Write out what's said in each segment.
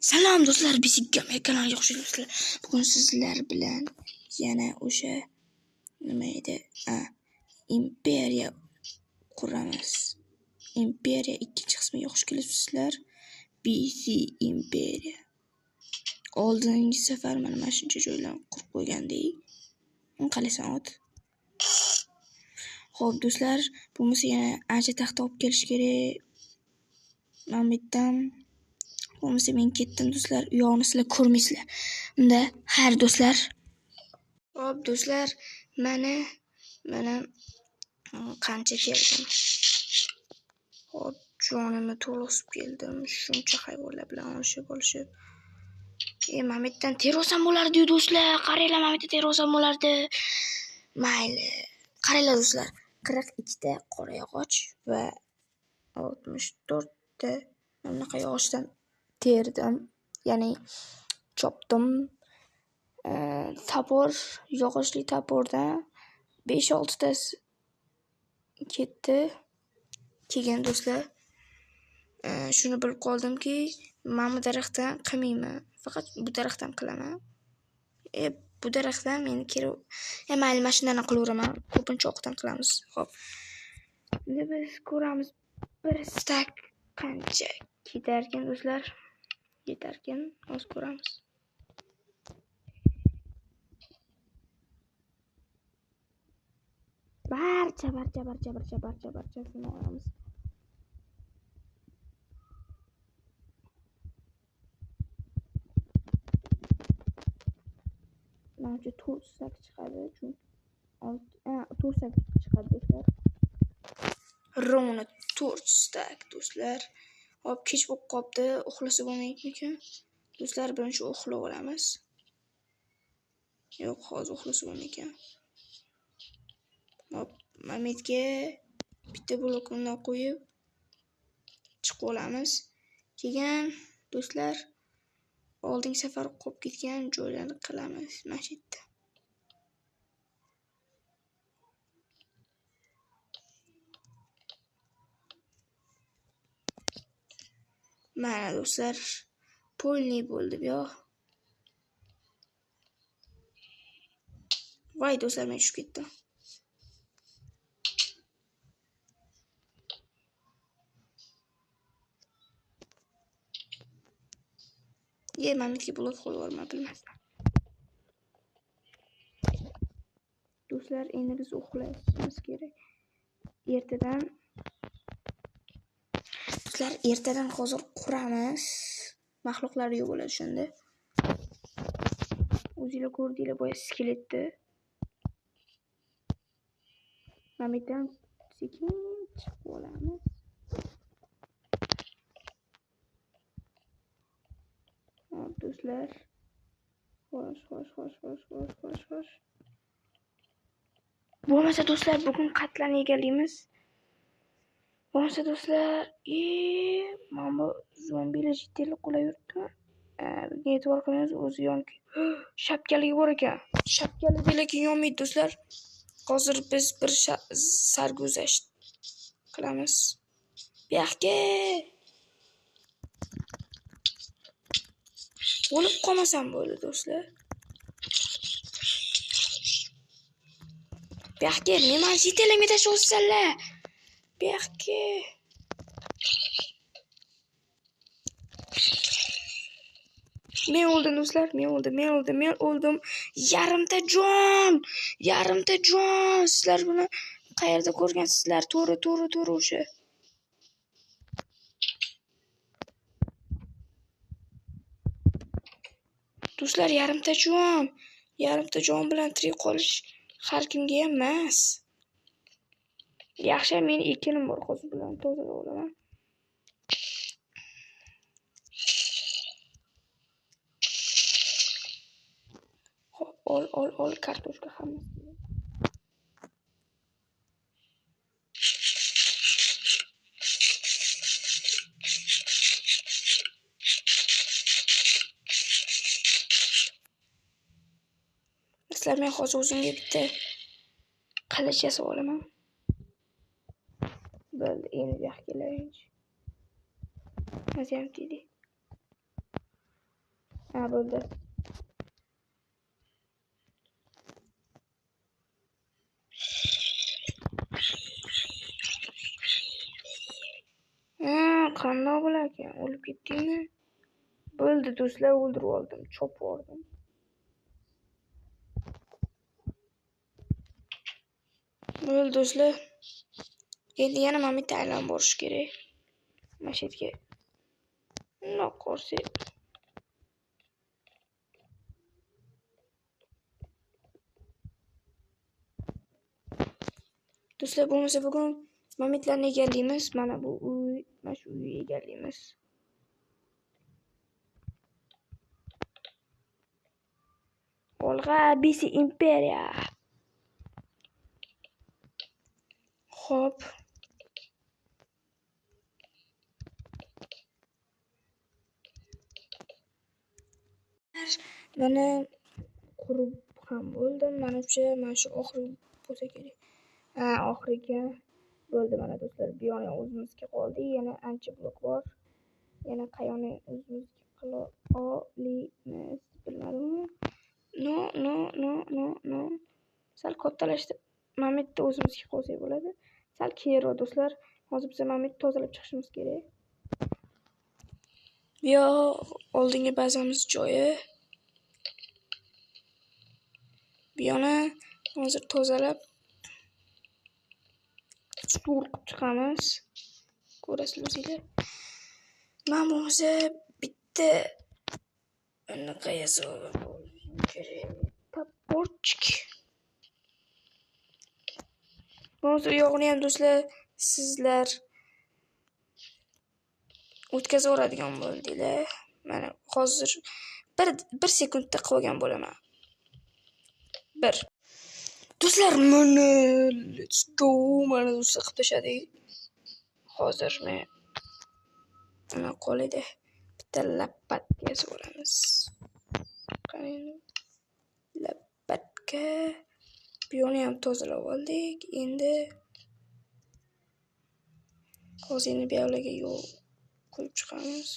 Salom do'stlar, Bisikka kanaliga xush kelibsizlar. Bugun sizlar bilan yana o'sha nima edi? Imperiya quramiz. Imperiya ikkinchi qismiga xush kelibsizlar. BC Imperiya. Oldingi safar mana shuncha joylarni qurib qo'ygandik. Qalasan ot. Xo'p do'stlar, bo'lmasa yana ancha taxta olib kelish kerak. Mamiddan bo'lmasa men ketdim do'stlar, u yoqni sizlar ko'rmaysizlar. Unda xayr do'stlar. Hop do'stlar, mana qancha keldim. Hop, jonimni to'lg'izib keldim. Shuncha hayvonlar bilan olishib. Mamiddan terosam bo'lardi do'stlar. Qaranglar, Mamiddan terosam bo'lardi. Mayli. Qaranglar do'stlar, 42 ta qora yog'och va 64 ta bunaqa yog'ochdan terdim, ya'ni chopdim. Tapor, yog'ochli tapordan 5-6 tasi ketdi. Keyin do'stlar, shuni bilib qoldimki, men bu daraxtdan qilmayman, faqat bu daraxtdan qilaman. Bu daraxtdan men kerak. Mayli, mashinani qilaveraman. Ko'pincha o'qdan qilamiz. Xo'p. Endi biz ko'ramiz bir stak qancha ketarkan do'stlar. Yetarkan, hozir ko'ramiz. Barcha shuni olamiz. Menimcha 4 stak chiqadi, chunki 4 stak chiqadi do'stlar. Rovna 4 stak do'stlar. Hop, kech bo'lib qopti, uxlasa bo'lmaydigan. Do'stlar, birinchi uxlab olamiz. Yo'q, hozir uxlasa bo'lmaydigan. Hop, Mamidga bitta blokni qo'yib chiqib olamiz. Keyin do'stlar, oldingi safar qolib ketgan joylarni qilamiz mana shu yerda. Mana do'stlar, polniy bo'ldi bu yoq. Voy do'stlar, men tushib ketdim. Mamidga blok qo'yib olma bilmasdan. Do'stlar, endi biz uxlashimiz kerak. Ertadan hozir quramiz. Mahluqlar yo'q bo'ladi shunda. O'zingizlar ko'rdinglar boya skeletni. Mamiddan sekin chiqib olamiz. Hop do'stlar. Xo'sh. Bo'lmasa do'stlar, bugun qatlarni egallaymiz. Bo'lmasa do'stlar, mana bu zombilar jitilli qo'layapti. E'tibor qilmaymiz, o'zi yonki. Shapkaligi bor ekan. Shapkaligi lekin yonmaydi do'stlar. Hozir biz bir sarguzasht qilamiz. Bu yoqqa bo'lib qolmasam bo'ldi do'stlar. Bu yoqqa nima jitelimga tashlayapsizlar? Bu yoqqa men o'ldim do'stlar, men o'ldim. Yarimta jon. Sizlar buni qayerda ko'rgansizlar? To'g'ri o'sha. Do'stlar, yarimta jon bilan tirik qolish har kimga ham emas. Yaxshi, men ekinim bor, hozir bilan tozalab olaman. Ol kartoshka hammasi. Sizlar, men hozir o'zimga bitta qilich yasab olaman. Bo'ldi, endi bu yoqqa kelaylik. Mazam dedi. Ha, bo'ldi. Qandoq bo'lar ekan? O'lib ketdingmi? Bo'ldi do'stlar, o'ldirib oldim, chopib oldim. Bo'ldi do'stlar. Endi yana mana bitta aylanib borish kerak. Mana shu yerga. Bundoq ko'rsak. Do'stlar, bo'lmasa bugun mamitlarni egallaymiz. Mana bu uy, mana shu uyni egallaymiz. Olg'a BC Imperiya. Xo'p. Mana qurib ham bo'ldim. Menimcha mana shu oxirgi bo'lsa kerak. Oxirgi bo'ldi mana do'stlar. Bu yoqni o'zimizga qoldi. Yana ancha blok bor. Yana qayoni o'zimizga qila olamiz. Bilmadimmi? No. Sal kattalashdi. Mamitni o'zimizga qo'ysak bo'ladi. Sal keyinroq do'stlar. Hozir biz mamitni tozalab chiqishimiz kerak. Bu yoq oldingi bazamiz joyi. Bu yoqni hozir tozalab stur qilib chiqamiz. Ko'rasizlar o'zingizlar. Men bo'lmasa bitta anaqa yasab kerak. Taborchik. Hozir yo'g'ini ham do'stlar sizlar o'tkazib o'radigan bo'ldinglar. Mana hozir bir sekundda qilgan bo'laman. Do'stlar, mana let's go. Mana do'stlar qilib tashladik. Hozir men ana qo'lida bitta lapatka yasab olamiz. Qarang. Lapatka. Bu yo'qni ham tozalab oldik. Endi hozirni bu yoqlarga yo'l qo'yib chiqamiz.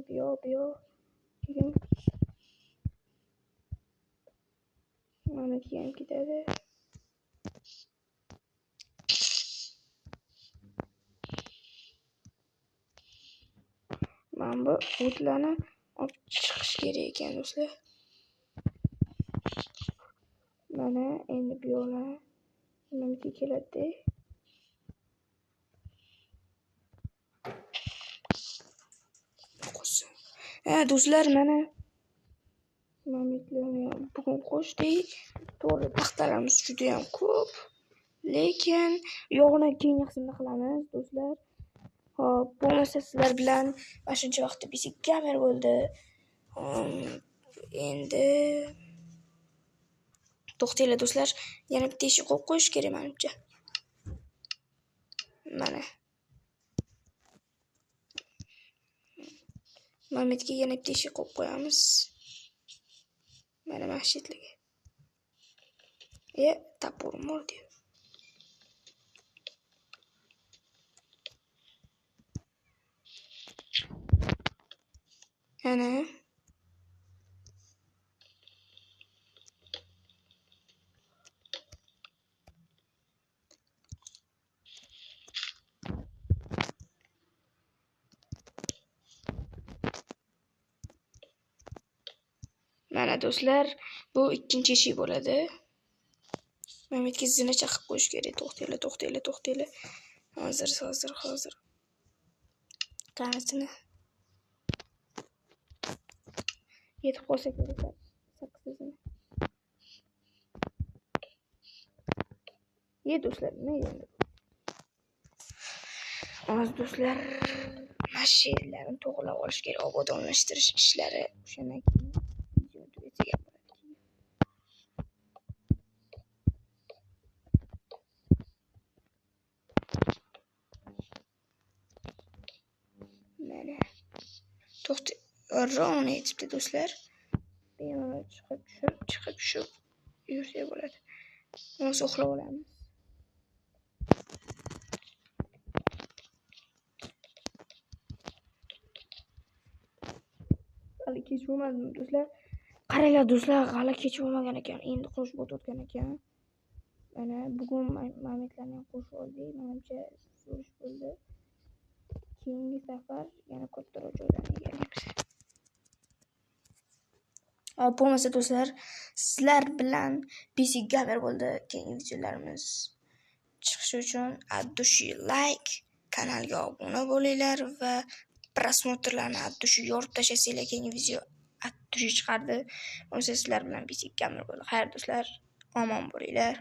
Bu yoq. Mana ham ketadi. Mana bu o'tlarni olib chiqish kerak ekan do'stlar. Mana endi bu yoqlar nimaga keladi? Do'stlar, mana mamitlarni bugun qo'shdik. To'g'ri, paxtalarimiz juda ham ko'p. Lekin yog'ni keyingi qismda qilamiz, do'stlar. Xo'p, bo'lmasa sizlar bilan mana shuncha vaqtda bisiq gamer bo'ldi. Endi to'xtanglar do'stlar, yana bitta eshik qo'yib qo'yish kerak menimcha. Mana. Mamitga yana bitta eshik qo'yib qo'yamiz. Mana masjidlarga. Tapur mordi. Ana. Mana do'stlar, bu ikkinchi eshik bo'ladi. Mamitga zina chaqib qo'yish kerak. To'xtanglar. Hozir. Qanisini. Yetib qolsa kerak. 8-ni. Do'stlar, nima endi? Hozir do'stlar, mashinlarni to'g'rilab olish kerak. Obodonlashtirish ishlari o'shandan keyin video tugatiga bo'ladi. Mana. Ron aytibdi do'stlar. Bemalol chiqib tushib yursa bo'ladi. O'zi uxlab olamiz. hali kech bo'lmadimi do'stlar? Qaranglar do'stlar, hali kech bo'lmagan ekan. Endi qo'shib o'tayotgan ekan. Mana bugun mametlarni ham qo'shib oldik. Menimcha zo'rish bo'ldi. Keyingi safar yana kattaroq joylarni egallaymiz. Bo'lmasa do'stlar, sizlar bilan PC Gamer bo'ldi. Keyingi videolarimiz chiqishi uchun addushi like, kanalga obuna bo'linglar va prosmotrlarni addushi yorib tashlasanglar keyingi video addushi chiqardi. Bo'lmasa sizlar bilan PC Gamer bo'ldi. Xayr do'stlar, omon bo'linglar.